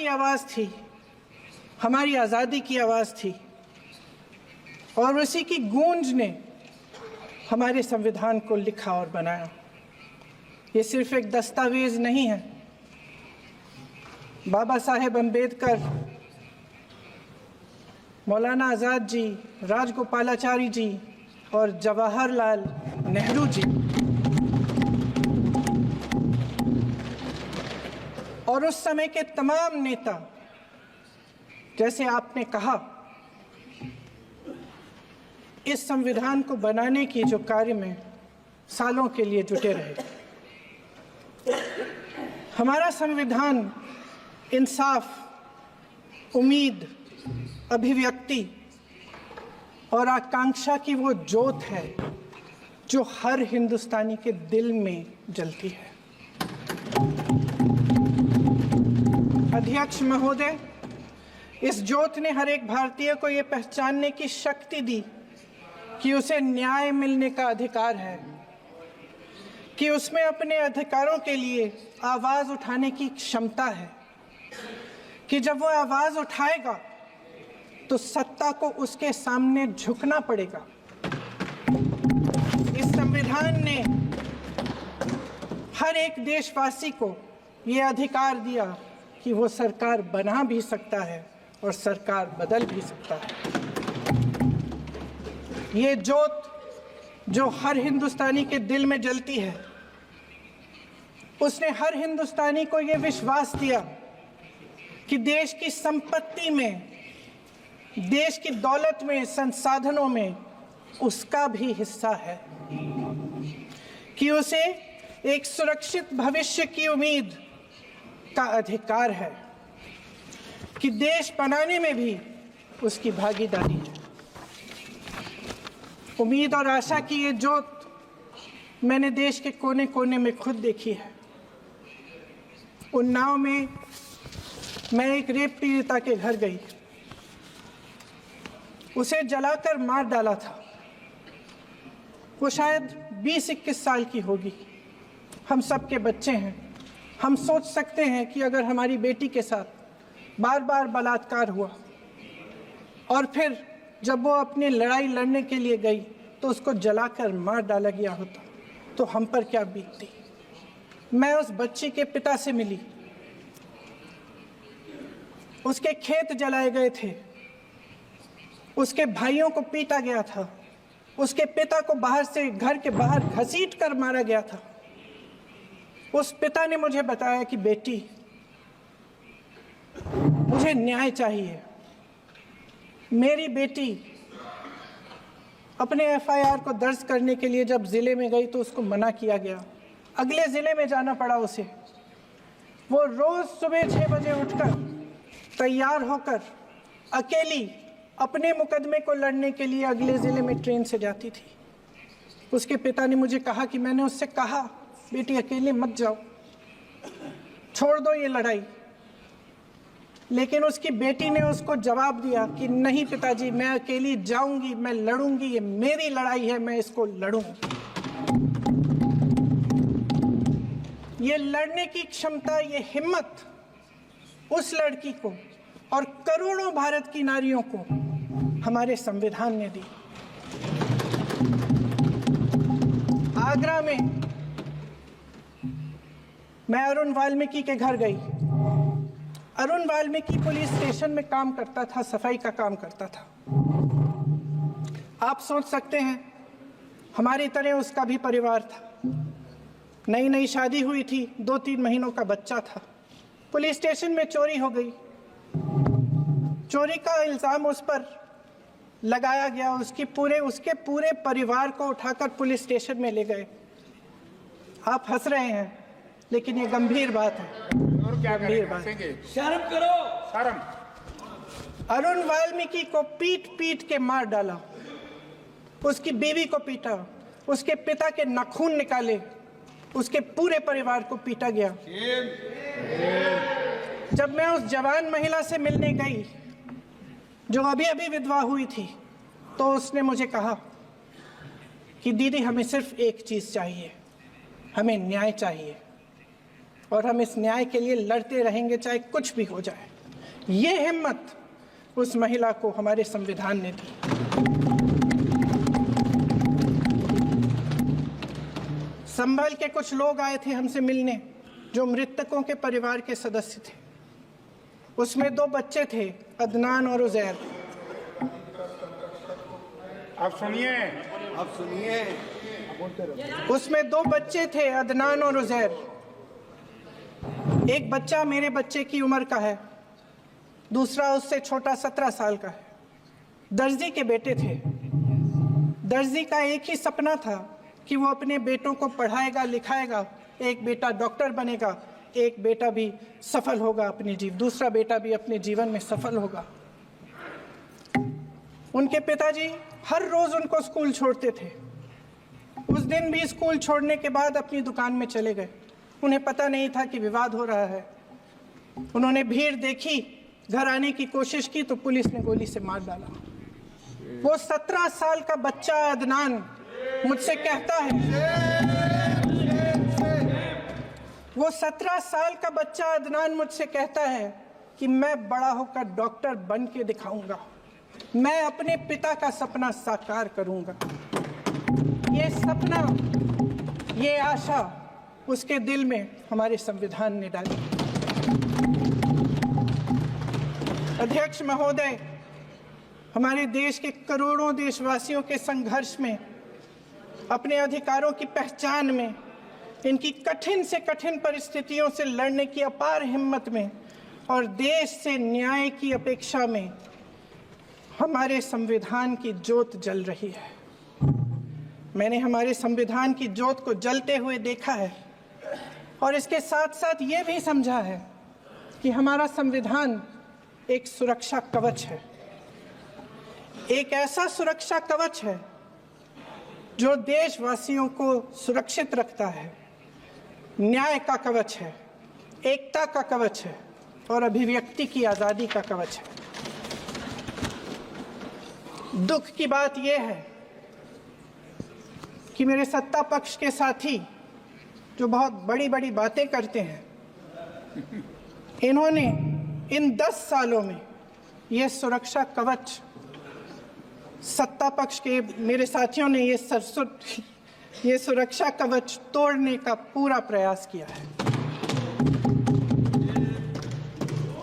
की आवाज़ थी, हमारी आज़ादी की आवाज़ थी, और उसी की गूंज ने हमारे संविधान को लिखा और बनाया। ये सिर्फ एक दस्तावेज नहीं है। बाबा साहेब अम्बेडकर, मौलाना आज़ाद जी, राजगोपालाचारी जी और जवाहरलाल नेहरू जी और उस समय के तमाम नेता, जैसे आपने कहा, इस संविधान को बनाने की जो कार्य में सालों के लिए जुटे रहे। हमारा संविधान इंसाफ, उम्मीद, अभिव्यक्ति और आकांक्षा की वो ज्योत है जो हर हिंदुस्तानी के दिल में जलती है। अध्यक्ष महोदय, इस ज्योत ने हर एक भारतीय को ये पहचानने की शक्ति दी कि उसे न्याय मिलने का अधिकार है, कि उसमें अपने अधिकारों के लिए आवाज़ उठाने की क्षमता है, कि जब वो आवाज़ उठाएगा तो सत्ता को उसके सामने झुकना पड़ेगा। इस संविधान ने हर एक देशवासी को ये अधिकार दिया कि वो सरकार बना भी सकता है और सरकार बदल भी सकता है। ये ज्योत जो हर हिंदुस्तानी के दिल में जलती है, उसने हर हिंदुस्तानी को ये विश्वास दिया कि देश की संपत्ति में, देश की दौलत में, संसाधनों में उसका भी हिस्सा है, कि उसे एक सुरक्षित भविष्य की उम्मीद का अधिकार है, कि देश बनाने में भी उसकी भागीदारी है। उम्मीद और आशा की ये ज्योत मैंने देश के कोने कोने में खुद देखी है। उन्नाव में मैं एक रेप पीड़िता के घर गई, उसे जलाकर मार डाला था। वो शायद 20-21 साल की होगी। हम सब के बच्चे हैं। हम सोच सकते हैं कि अगर हमारी बेटी के साथ बार बार बलात्कार हुआ और फिर जब वो अपनी लड़ाई लड़ने के लिए गई तो उसको जलाकर मार डाला गया होता तो हम पर क्या बीतती। मैं उस बच्ची के पिता से मिली। उसके खेत जलाए गए थे, उसके भाइयों को पीटा गया था, उसके पिता को बाहर से, घर के बाहर घसीट कर मारा गया था। उस पिता ने मुझे बताया कि बेटी, मुझे न्याय चाहिए। मेरी बेटी अपने एफआईआर को दर्ज करने के लिए जब जिले में गई तो उसको मना किया गया। अगले जिले में जाना पड़ा उसे। वो रोज सुबह 6 बजे उठकर तैयार होकर अकेली अपने मुकदमे को लड़ने के लिए अगले ज़िले में ट्रेन से जाती थी। उसके पिता ने मुझे कहा कि मैंने उससे कहा, बेटी अकेले मत जाओ, छोड़ दो ये लड़ाई। लेकिन उसकी बेटी ने उसको जवाब दिया कि नहीं पिताजी, मैं अकेली जाऊंगी, मैं लड़ूंगी, ये मेरी लड़ाई है, मैं इसको लड़ूंगी। ये लड़ने की क्षमता, ये हिम्मत उस लड़की को और करोड़ों भारत की नारियों को हमारे संविधान ने दी। आगरा में मैं अरुण वाल्मीकि के घर गई। अरुण वाल्मीकि पुलिस स्टेशन में काम करता था, सफाई का काम करता था। आप सोच सकते हैं हमारी तरह उसका भी परिवार था। नई नई शादी हुई थी, 2-3 महीनों का बच्चा था। पुलिस स्टेशन में चोरी हो गई। चोरी का इल्ज़ाम उस पर लगाया गया। उसके पूरे परिवार को उठाकर पुलिस स्टेशन में ले गए। आप हंस रहे हैं, लेकिन ये गंभीर बात है। और क्या गंभीर बात। शर्म करो, शर्म। अरुण वाल्मीकि को पीट पीट के मार डाला, उसकी बीवी को पीटा, उसके पिता के नाखून निकाले, उसके पूरे परिवार को पीटा गया। जब मैं उस जवान महिला से मिलने गई जो अभी अभी विधवा हुई थी, तो उसने मुझे कहा कि दीदी, हमें सिर्फ एक चीज़ चाहिए, हमें न्याय चाहिए, और हम इस न्याय के लिए लड़ते रहेंगे चाहे कुछ भी हो जाए। ये हिम्मत उस महिला को हमारे संविधान ने दी। संभल के कुछ लोग आए थे हमसे मिलने जो मृतकों के परिवार के सदस्य थे। उसमें 2 बच्चे थे, अदनान और उजैर। आप सुनिए। उसमें 2 बच्चे थे, अदनान और उजैर। एक बच्चा मेरे बच्चे की उम्र का है, दूसरा उससे छोटा 17 साल का है। दर्जी के बेटे थे। दर्जी का एक ही सपना था कि वो अपने बेटों को पढ़ाएगा लिखाएगा, एक बेटा डॉक्टर बनेगा, एक बेटा भी सफल होगा दूसरा बेटा भी अपने जीवन में सफल होगा। उनके पिताजी हर रोज उनको स्कूल छोड़ते थे। उस दिन भी स्कूल छोड़ने के बाद अपनी दुकान में चले गए। उन्हें पता नहीं था कि विवाद हो रहा है। उन्होंने भीड़ देखी, घर आने की कोशिश की तो पुलिस ने गोली से मार डाला। वो 17 साल का बच्चा अदनान मुझसे कहता है, वो 17 साल का बच्चा अदनान मुझसे कहता है कि मैं बड़ा होकर डॉक्टर बन के दिखाऊंगा, मैं अपने पिता का सपना साकार करूंगा। ये सपना, ये आशा उसके दिल में हमारे संविधान ने डाली। अध्यक्ष महोदय, हमारे देश के करोड़ों देशवासियों के संघर्ष में, अपने अधिकारों की पहचान में, इनकी कठिन से कठिन परिस्थितियों से लड़ने की अपार हिम्मत में और देश से न्याय की अपेक्षा में हमारे संविधान की ज्योत जल रही है। मैंने हमारे संविधान की ज्योत को जलते हुए देखा है और इसके साथ साथ ये भी समझा है कि हमारा संविधान एक सुरक्षा कवच है। एक ऐसा सुरक्षा कवच है जो देशवासियों को सुरक्षित रखता है, न्याय का कवच है, एकता का कवच है और अभिव्यक्ति की आज़ादी का कवच है। दुख की बात यह है कि मेरे सत्ता पक्ष के साथी जो बहुत बड़ी बड़ी बातें करते हैं, इन्होंने इन 10 सालों में यह सुरक्षा कवच, सत्ता पक्ष के मेरे साथियों ने ये सुरक्षा कवच तोड़ने का पूरा प्रयास किया है।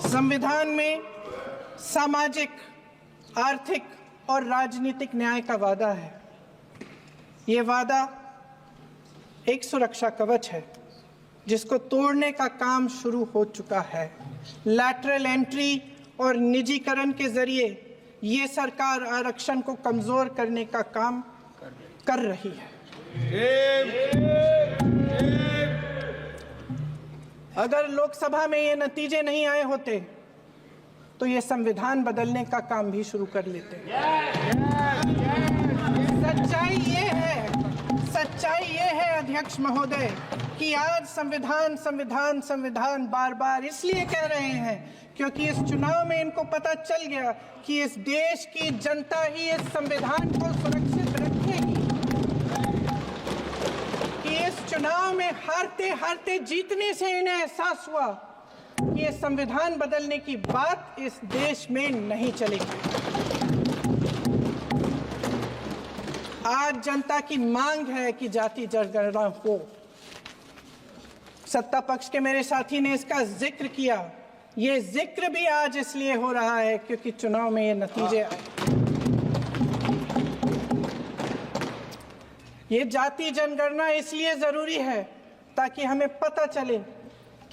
संविधान में सामाजिक, आर्थिक और राजनीतिक न्याय का वादा है। ये वादा एक सुरक्षा कवच है जिसको तोड़ने का काम शुरू हो चुका है। लैटरल एंट्री और निजीकरण के जरिए ये सरकार आरक्षण को कमजोर करने का काम कर रही है। अगर लोकसभा में ये नतीजे नहीं आए होते तो ये संविधान बदलने का काम भी शुरू कर लेते। सच्चाई ये है अध्यक्ष महोदय कि आज संविधान बार बार इसलिए कह रहे हैं क्योंकि इस चुनाव में इनको पता चल गया कि इस देश की जनता ही इस संविधान को सुरक्षित रखेगी, कि इस चुनाव में हारते हारते जीतने से इन्हें एहसास हुआ कि ये संविधान बदलने की बात इस देश में नहीं चलेगी। आज जनता की मांग है कि जाति जनगणना हो। सत्ता पक्ष के मेरे साथी ने इसका जिक्र किया। ये जिक्र भी आज इसलिए हो रहा है क्योंकि चुनाव में ये नतीजे आए। ये जाति जनगणना इसलिए जरूरी है ताकि हमें पता चले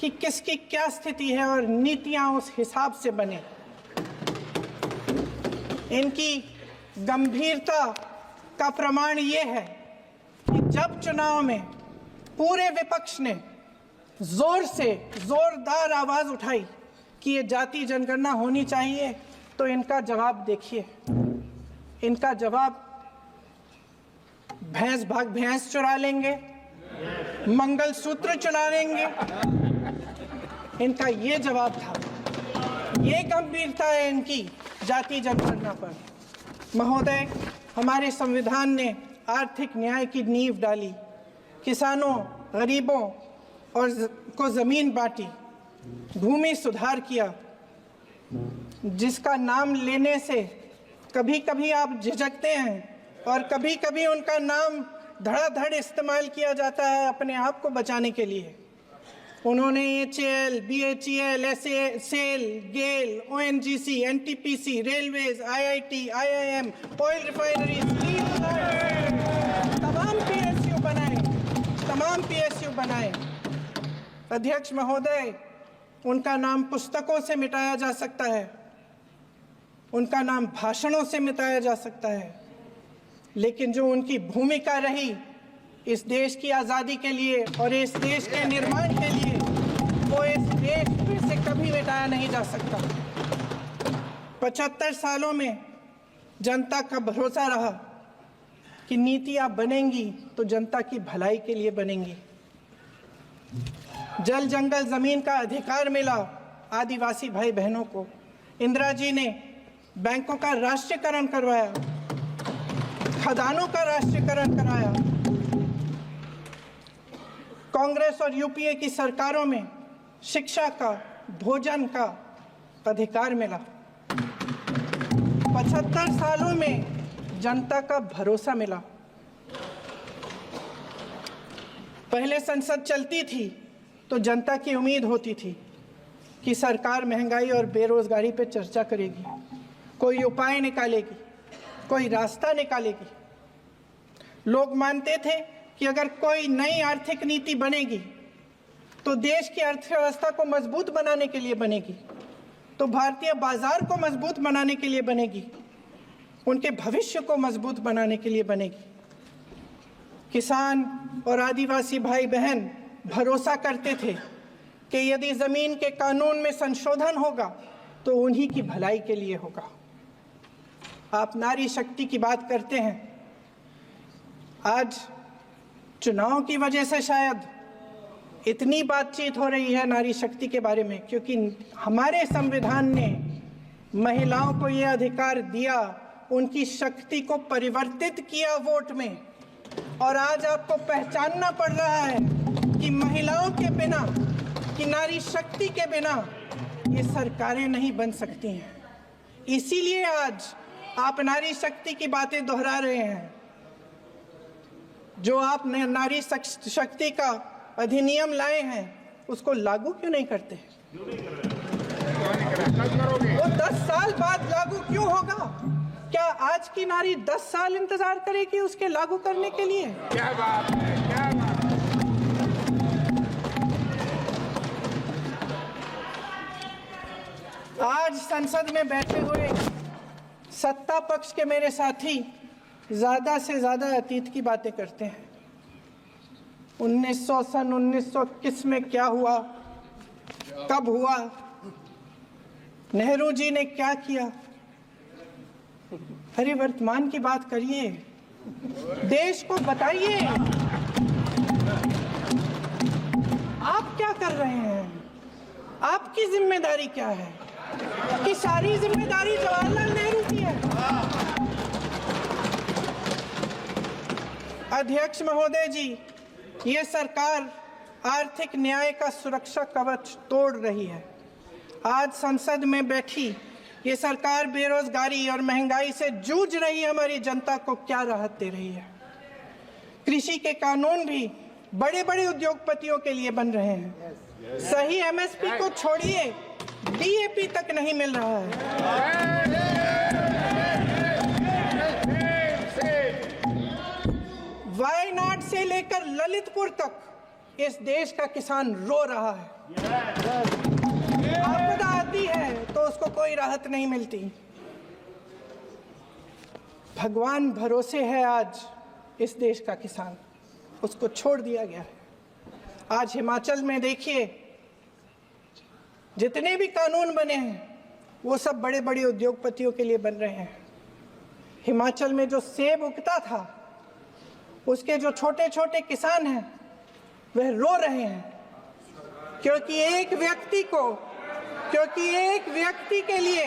कि किसकी क्या स्थिति है और नीतियां उस हिसाब से बने। इनकी गंभीरता का प्रमाण ये है कि जब चुनाव में पूरे विपक्ष ने जोरदार आवाज उठाई कि ये जाति जनगणना होनी चाहिए, तो इनका जवाब देखिए। इनका जवाब भैंस चुरा लेंगे, मंगलसूत्र चुरा लेंगे, इनका ये जवाब था। ये गंभीरता है इनकी जाति जनगणना पर। महोदय, हमारे संविधान ने आर्थिक न्याय की नींव डाली, किसानों, गरीबों और को जमीन बांटी, भूमि सुधार किया, जिसका नाम लेने से कभी कभी आप झिझकते हैं और कभी कभी उनका नाम धड़ाधड़ इस्तेमाल किया जाता है अपने आप को बचाने के लिए। उन्होंने HAL, BHEL, SAL, गेल, ONGC, NTPC, railways, IIT, IIM, oil refineries, तमाम PSU बनाए। अध्यक्ष महोदय, उनका नाम पुस्तकों से मिटाया जा सकता है, उनका नाम भाषणों से मिटाया जा सकता है, लेकिन जो उनकी भूमिका रही इस देश की आज़ादी के लिए और इस देश के निर्माण के लिए, वो इस देश में से कभी मिटाया नहीं जा सकता। 75 सालों में जनता का भरोसा रहा कि नीतियां बनेंगी तो जनता की भलाई के लिए बनेंगी। जल जंगल जमीन का अधिकार मिला आदिवासी भाई बहनों को। इंदिरा जी ने बैंकों का राष्ट्रीयकरण करवाया, खदानों का राष्ट्रीयकरण कराया। कांग्रेस और यूपीए की सरकारों में शिक्षा का, भोजन का अधिकार मिला। 75 सालों में जनता का भरोसा मिला। पहले संसद चलती थी तो जनता की उम्मीद होती थी कि सरकार महंगाई और बेरोजगारी पर चर्चा करेगी, कोई उपाय निकालेगी, कोई रास्ता निकालेगी। लोग मानते थे कि अगर कोई नई आर्थिक नीति बनेगी तो देश की अर्थव्यवस्था को मजबूत बनाने के लिए बनेगी, तो भारतीय बाजार को मजबूत बनाने के लिए बनेगी, उनके भविष्य को मजबूत बनाने के लिए बनेगी। किसान और आदिवासी भाई बहन भरोसा करते थे कि यदि जमीन के कानून में संशोधन होगा तो उन्हीं की भलाई के लिए होगा। आप नारी शक्ति की बात करते हैं। आज चुनाव की वजह से शायद इतनी बातचीत हो रही है नारी शक्ति के बारे में, क्योंकि हमारे संविधान ने महिलाओं को यह अधिकार दिया, उनकी शक्ति को परिवर्तित किया वोट में। और आज आपको पहचानना पड़ रहा है कि महिलाओं के बिना, कि नारी शक्ति के बिना ये सरकारें नहीं बन सकती हैं। इसीलिए आज आप नारी शक्ति की बातें दोहरा रहे हैं। जो आप नारी शक्ति का अधिनियम लाए हैं उसको लागू क्यों नहीं करते? वो 10 साल बाद लागू क्यों होगा? क्या आज की नारी 10 साल इंतजार करेगी उसके लागू करने के लिए? क्या बात है, क्या बात है। आज संसद में बैठे हुए सत्ता पक्ष के मेरे साथी ज्यादा से ज्यादा अतीत की बातें करते हैं। 1921 में क्या हुआ, कब हुआ, नेहरू जी ने क्या किया। अरे वर्तमान की बात करिए, देश को बताइए आप क्या कर रहे हैं, आपकी जिम्मेदारी क्या है? कि सारी जिम्मेदारी जवाहरलाल नेहरू की है। अध्यक्ष महोदय जी, ये सरकार आर्थिक न्याय का सुरक्षा कवच तोड़ रही है। आज संसद में बैठी ये सरकार बेरोजगारी और महंगाई से जूझ रही हमारी जनता को क्या राहत दे रही है। कृषि के कानून भी बड़े बड़े उद्योगपतियों के लिए बन रहे हैं। सही MSP को छोड़िए, DAP तक नहीं मिल रहा है। वायनाड से लेकर ललितपुर तक इस देश का किसान रो रहा है। आपदा आती है तो उसको कोई राहत नहीं मिलती। भगवान भरोसे है आज इस देश का किसान, उसको छोड़ दिया गया है। आज हिमाचल में देखिए, जितने भी कानून बने हैं वो सब बड़े बड़े उद्योगपतियों के लिए बन रहे हैं। हिमाचल में जो सेब उगता था उसके जो छोटे छोटे किसान हैं वह रो रहे हैं, क्योंकि एक व्यक्ति के लिए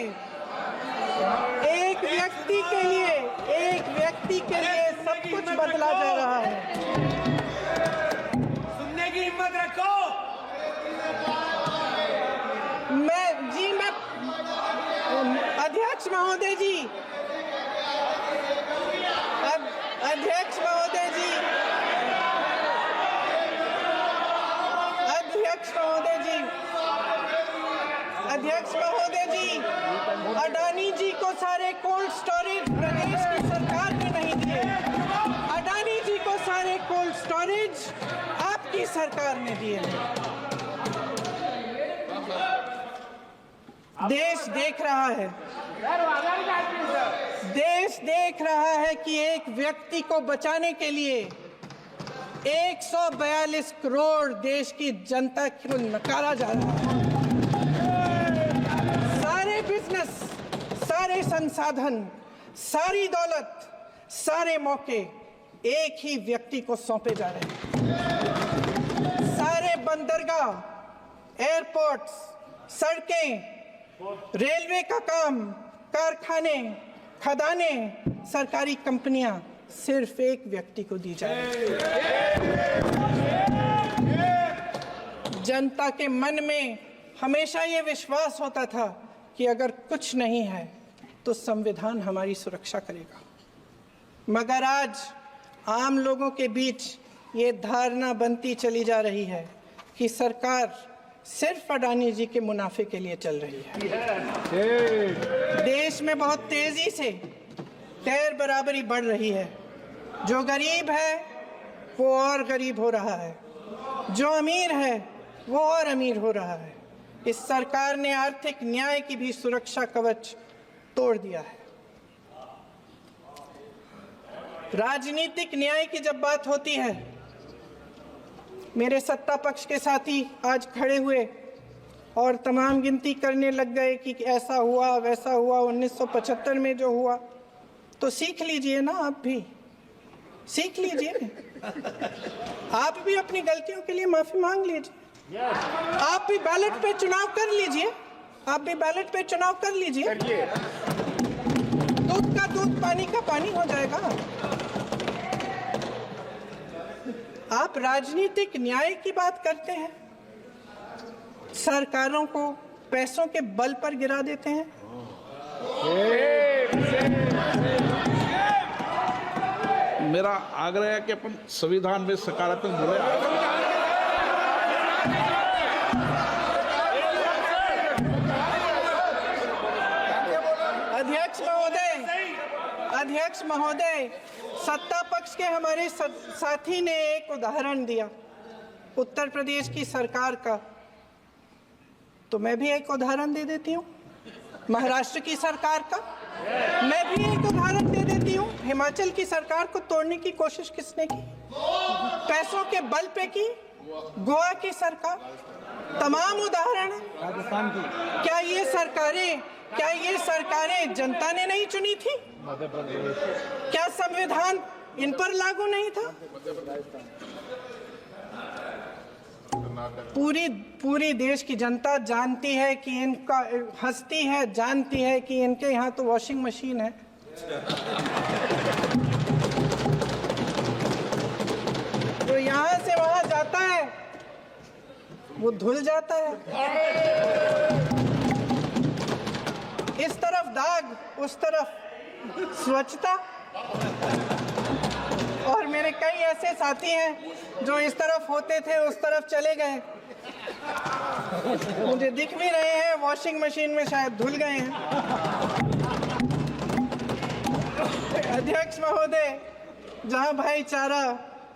सब कुछ बदला जा रहा है। सुनने की हिम्मत रखो। अध्यक्ष महोदय जी, अध्यक्ष महोदय जी, अध्यक्ष महोदय जी, अध्यक्ष महोदय जी, अडानी जी को सारे कोल्ड स्टोरेज प्रदेश की सरकार ने नहीं दिए। अडानी जी को सारे कोल्ड स्टोरेज आपकी सरकार ने दिए हैं। देश देख रहा है, देश देख रहा है कि एक व्यक्ति को बचाने के लिए 142 करोड़ देश की जनता को नकारा जा रहा है। सारे बिजनेस, सारे संसाधन, सारी दौलत, सारे मौके एक ही व्यक्ति को सौंपे जा रहे हैं। सारे बंदरगाह, एयरपोर्ट्स, सड़कें, रेलवे का काम, कारखाने, खदानें, सरकारी कंपनियां सिर्फ एक व्यक्ति को दी जाए। जनता के मन में हमेशा ये विश्वास होता था कि अगर कुछ नहीं है तो संविधान हमारी सुरक्षा करेगा, मगर आज आम लोगों के बीच ये धारणा बनती चली जा रही है कि सरकार सिर्फ अडानी जी के मुनाफे के लिए चल रही है। देश में बहुत तेजी से गैर बराबरी बढ़ रही है। जो गरीब है वो और गरीब हो रहा है, जो अमीर है वो और अमीर हो रहा है। इस सरकार ने आर्थिक न्याय की भी सुरक्षा कवच तोड़ दिया है। राजनीतिक न्याय की जब बात होती है, मेरे सत्ता पक्ष के साथी आज खड़े हुए और तमाम गिनती करने लग गए कि ऐसा हुआ वैसा हुआ, 1975 में जो हुआ, तो सीख लीजिए ना, आप भी सीख लीजिए। आप भी अपनी गलतियों के लिए माफी मांग लीजिए। आप भी बैलेट पे चुनाव कर लीजिए, आप भी बैलेट पे चुनाव कर लीजिए। दूध का दूध, पानी का पानी हो जाएगा। आप राजनीतिक न्याय की बात करते हैं, सरकारों को पैसों के बल पर गिरा देते हैं। मेरा आग्रह है कि अपन संविधान में सकारात्मक बोले। अध्यक्ष महोदय, सत्ता पक्ष के हमारे साथी ने एक उदाहरण दिया उत्तर प्रदेश की सरकार का, तो मैं भी एक उदाहरण दे देती हूँ महाराष्ट्र की सरकार का। मैं भी एक उदाहरण दे देती हूँ हिमाचल की सरकार को तोड़ने की कोशिश किसने की, पैसों के बल पे की, गोवा की सरकार। तमाम उदाहरण है। राजस्थान की क्या ये सरकारें जनता ने नहीं चुनी थी? क्या संविधान इन पर लागू नहीं था? पूरी देश की जनता जानती है कि इनका हंसती है, जानती है कि इनके यहाँ तो वॉशिंग मशीन है। तो यहाँ से वहां जाता है, वो धुल जाता है। इस तरफ दाग, उस तरफ स्वच्छता। और मेरे कई ऐसे साथी हैं जो इस तरफ होते थे उस तरफ चले गए, मुझे दिख भी रहे हैं, वॉशिंग मशीन में शायद धुल गए हैं। अध्यक्ष महोदय, जहां भाईचारा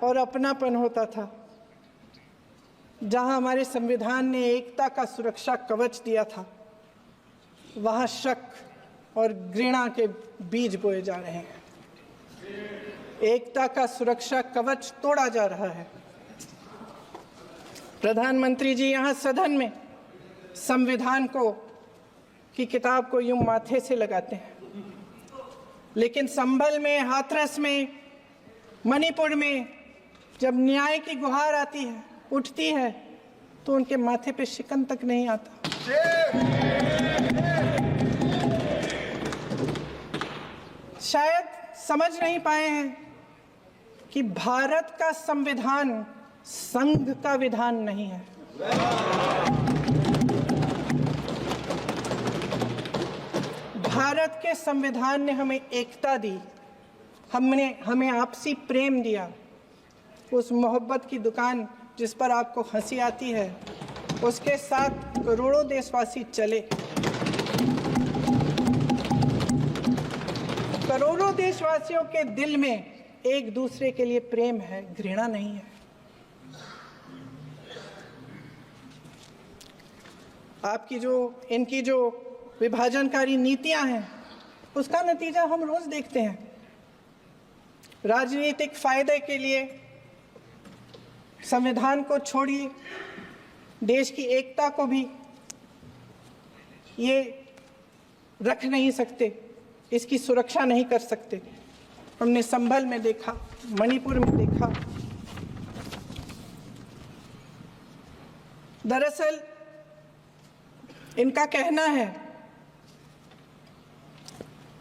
और अपनापन होता था, जहां हमारे संविधान ने एकता का सुरक्षा कवच दिया था, वहां शक और घृणा के बीज बोए जा रहे हैं। एकता का सुरक्षा कवच तोड़ा जा रहा है। प्रधानमंत्री जी यहाँ सदन में संविधान की किताब को यूं माथे से लगाते हैं, लेकिन संभल में, हाथरस में, मणिपुर में जब न्याय की गुहार आती है, उठती है, तो उनके माथे पे शिकन तक नहीं आता। शायद समझ नहीं पाए हैं कि भारत का संविधान संघ का विधान नहीं है। भारत के संविधान ने हमें एकता दी, हमें आपसी प्रेम दिया। उस मोहब्बत की दुकान जिस पर आपको हंसी आती है, उसके साथ करोड़ों देशवासी चले। करोड़ों देशवासियों के दिल में एक दूसरे के लिए प्रेम है, घृणा नहीं है। इनकी जो विभाजनकारी नीतियां हैं, उसका नतीजा हम रोज देखते हैं। राजनीतिक फायदे के लिए संविधान को छोड़िए, देश की एकता को भी ये रख नहीं सकते, इसकी सुरक्षा नहीं कर सकते। हमने संभल में देखा, मणिपुर में देखा। दरअसल इनका कहना है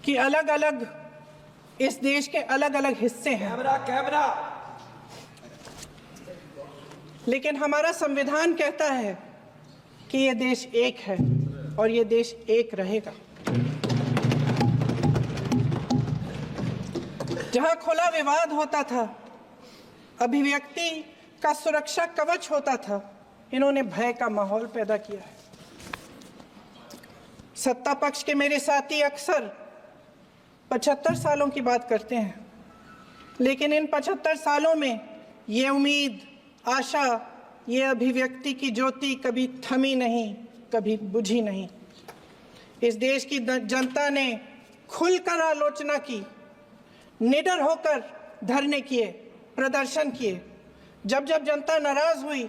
कि अलग अलग इस देश के अलग अलग हिस्से हैं, कैमरा लेकिन हमारा संविधान कहता है कि ये देश एक है और ये देश एक रहेगा। जहां खुला विवाद होता था, अभिव्यक्ति का सुरक्षा कवच होता था, इन्होंने भय का माहौल पैदा किया है। सत्ता पक्ष के मेरे साथी अक्सर 75 सालों की बात करते हैं, लेकिन इन 75 सालों में ये उम्मीद, आशा, ये अभिव्यक्ति की ज्योति कभी थमी नहीं, कभी बुझी नहीं। इस देश की जनता ने खुलकर आलोचना की, निडर होकर धरने किए, प्रदर्शन किए। जब जब जनता नाराज हुई,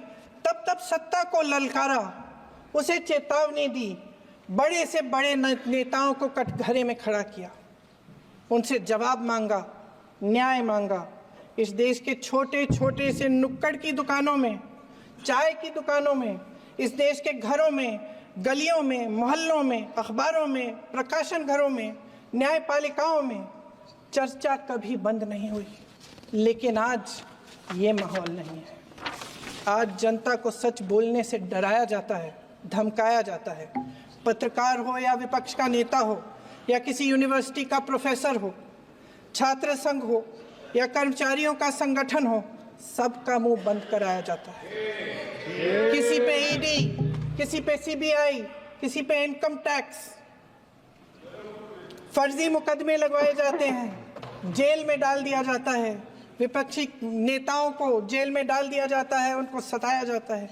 तब तब सत्ता को ललकारा, उसे चेतावनी दी, बड़े से बड़े नेताओं को कटघरे में खड़ा किया, उनसे जवाब मांगा, न्याय मांगा। इस देश के छोटे छोटे से नुक्कड़ की दुकानों में, चाय की दुकानों में, इस देश के घरों में, गलियों में, मोहल्लों में, अखबारों में, प्रकाशन घरों में, न्यायपालिकाओं में चर्चा कभी बंद नहीं हुई। लेकिन आज ये माहौल नहीं है। आज जनता को सच बोलने से डराया जाता है, धमकाया जाता है। पत्रकार हो या विपक्ष का नेता हो या किसी यूनिवर्सिटी का प्रोफेसर हो, छात्र संघ हो या कर्मचारियों का संगठन हो, सबका मुंह बंद कराया जाता है। किसी पे ईडी, किसी पे सीबीआई, किसी पे इनकम टैक्स, फर्जी मुकदमे लगवाए जाते हैं, जेल में डाल दिया जाता है। विपक्षी नेताओं को जेल में डाल दिया जाता है, उनको सताया जाता है।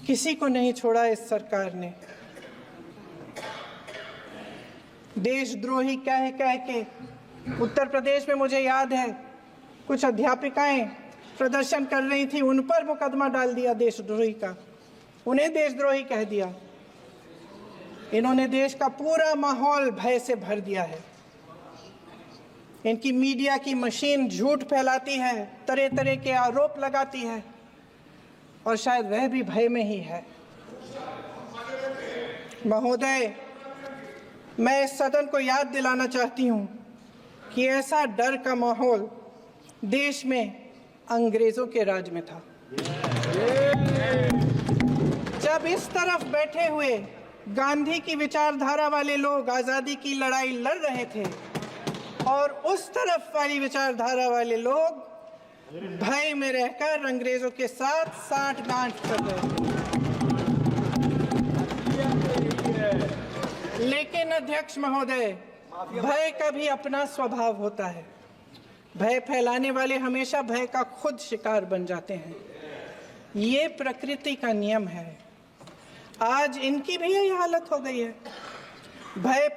किसी को नहीं छोड़ा इस सरकार ने। देशद्रोही कह के उत्तर प्रदेश में मुझे याद है कुछ अध्यापिकाएं प्रदर्शन कर रही थी, उन पर मुकदमा डाल दिया देशद्रोही का, उन्हें देशद्रोही कह दिया। इन्होंने देश का पूरा माहौल भय से भर दिया है। इनकी मीडिया की मशीन झूठ फैलाती है, तरह तरह के आरोप लगाती है, और शायद वह भी भय में ही है। महोदय, मैं इस सदन को याद दिलाना चाहती हूं कि ऐसा डर का माहौल देश में अंग्रेजों के राज में था। जब इस तरफ बैठे हुए गांधी की विचारधारा वाले लोग आज़ादी की लड़ाई लड़ रहे थे और उस तरफ वाली विचारधारा वाले लोग भय में रहकर अंग्रेजों के साथ साठ-गांठ कर रहे थे। लेकिन अध्यक्ष महोदय, भय का भी अपना स्वभाव होता है। भय फैलाने वाले हमेशा भय का खुद शिकार बन जाते हैं। ये प्रकृति का नियम है। आज इनकी भी यही हालत हो गई है। भय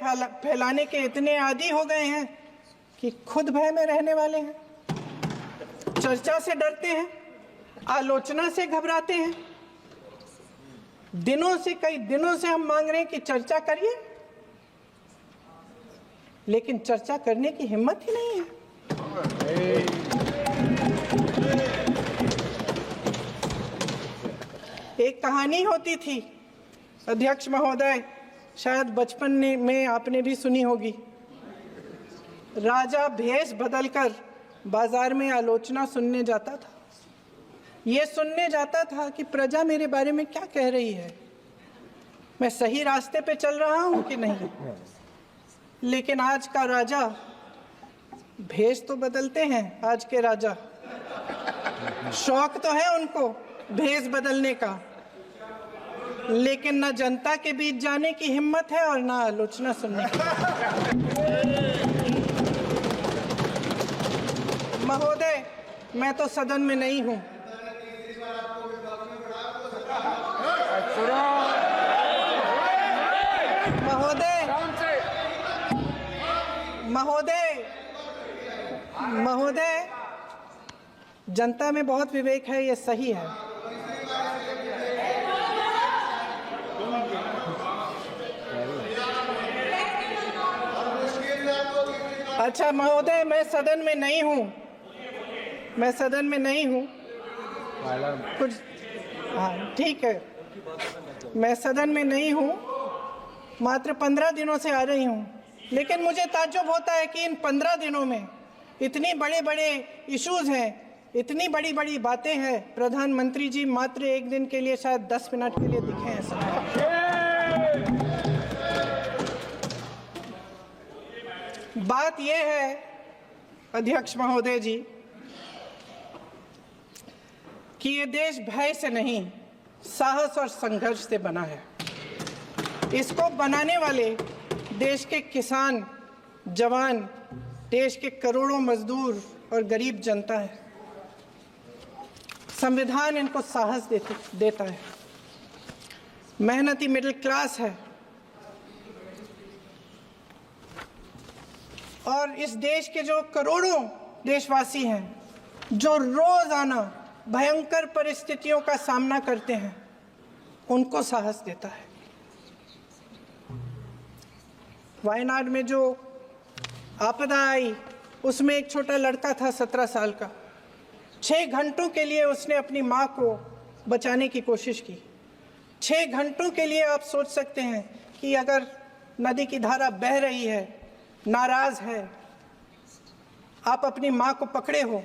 फैलाने के इतने आदी हो गए हैं कि खुद भय में रहने वाले हैं। चर्चा से डरते हैं, आलोचना से घबराते हैं। कई दिनों से हम मांग रहे हैं कि चर्चा करिए, लेकिन चर्चा करने की हिम्मत ही नहीं है। एक कहानी होती थी अध्यक्ष महोदय, शायद बचपन में आपने भी सुनी होगी। राजा भेष बदलकर बाजार में आलोचना सुनने जाता था। ये सुनने जाता था कि प्रजा मेरे बारे में क्या कह रही है, मैं सही रास्ते पे चल रहा हूं कि नहीं। लेकिन आज का राजा, भेष तो बदलते हैं आज के राजा, शौक तो है उनको भेष बदलने का, लेकिन न जनता के बीच जाने की हिम्मत है और न आलोचना सुनने की। महोदय, मैं तो सदन में नहीं हूं। महोदय, जनता में बहुत विवेक है, ये सही है। अच्छा महोदय, मैं सदन में नहीं हूँ, कुछ, हाँ ठीक है, मैं सदन में नहीं हूँ, मात्र 15 दिनों से आ रही हूँ, लेकिन मुझे ताज्जुब होता है कि इन 15 दिनों में इतनी बड़े इश्यूज हैं, इतनी बड़ी बातें हैं, प्रधानमंत्री जी मात्र एक दिन के लिए शायद 10 मिनट के लिए दिखे हैं सर। बात यह है अध्यक्ष महोदय जी कि ये देश भय से नहीं, साहस और संघर्ष से बना है। इसको बनाने वाले देश के किसान, जवान, देश के करोड़ों मजदूर और गरीब जनता है। संविधान इनको साहस देता है। मेहनती मिडिल क्लास है और इस देश के जो करोड़ों देशवासी हैं, जो रोजाना भयंकर परिस्थितियों का सामना करते हैं, उनको साहस देता है। वायनाड में जो आपदा आई, उसमें एक छोटा लड़का था 17 साल का। 6 घंटों के लिए उसने अपनी माँ को बचाने की कोशिश की। 6 घंटों के लिए आप सोच सकते हैं कि अगर नदी की धारा बह रही है, नाराज है, आप अपनी माँ को पकड़े हो,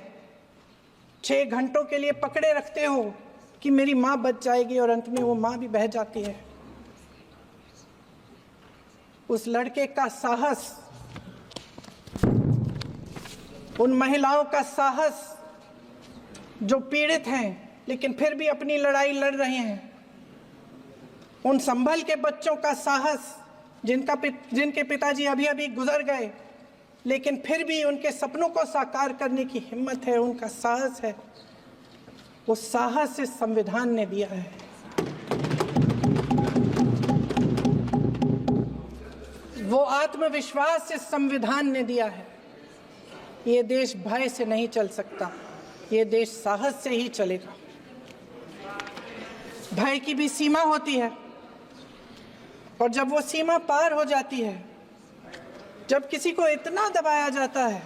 6 घंटों के लिए पकड़े रखते हो कि मेरी माँ बच जाएगी और अंत में वो माँ भी बह जाती है। उस लड़के का साहस, उन महिलाओं का साहस जो पीड़ित हैं लेकिन फिर भी अपनी लड़ाई लड़ रहे हैं, उन संभल के बच्चों का साहस जिनके पिताजी अभी गुजर गए लेकिन फिर भी उनके सपनों को साकार करने की हिम्मत है, उनका साहस है, वो साहस से संविधान ने दिया है। वो आत्मविश्वास से संविधान ने दिया है। ये देश भय से नहीं चल सकता, ये देश साहस से ही चलेगा। भय की भी सीमा होती है और जब वो सीमा पार हो जाती है, जब किसी को इतना दबाया जाता है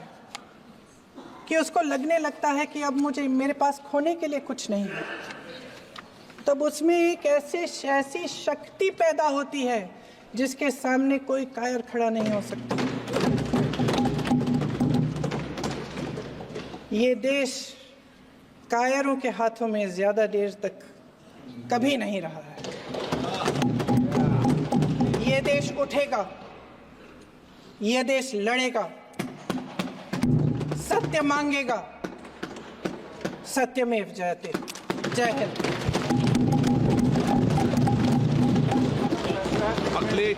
कि उसको लगने लगता है कि अब मेरे पास खोने के लिए कुछ नहीं है, तब उसमें एक ऐसी शक्ति पैदा होती है जिसके सामने कोई कायर खड़ा नहीं हो सकता। ये देश कायरों के हाथों में ज्यादा देर तक कभी नहीं रहा है। ये देश उठेगा, ये देश लड़ेगा, सत्य मांगेगा, सत्यमेव जयते। जय हिंद। अगले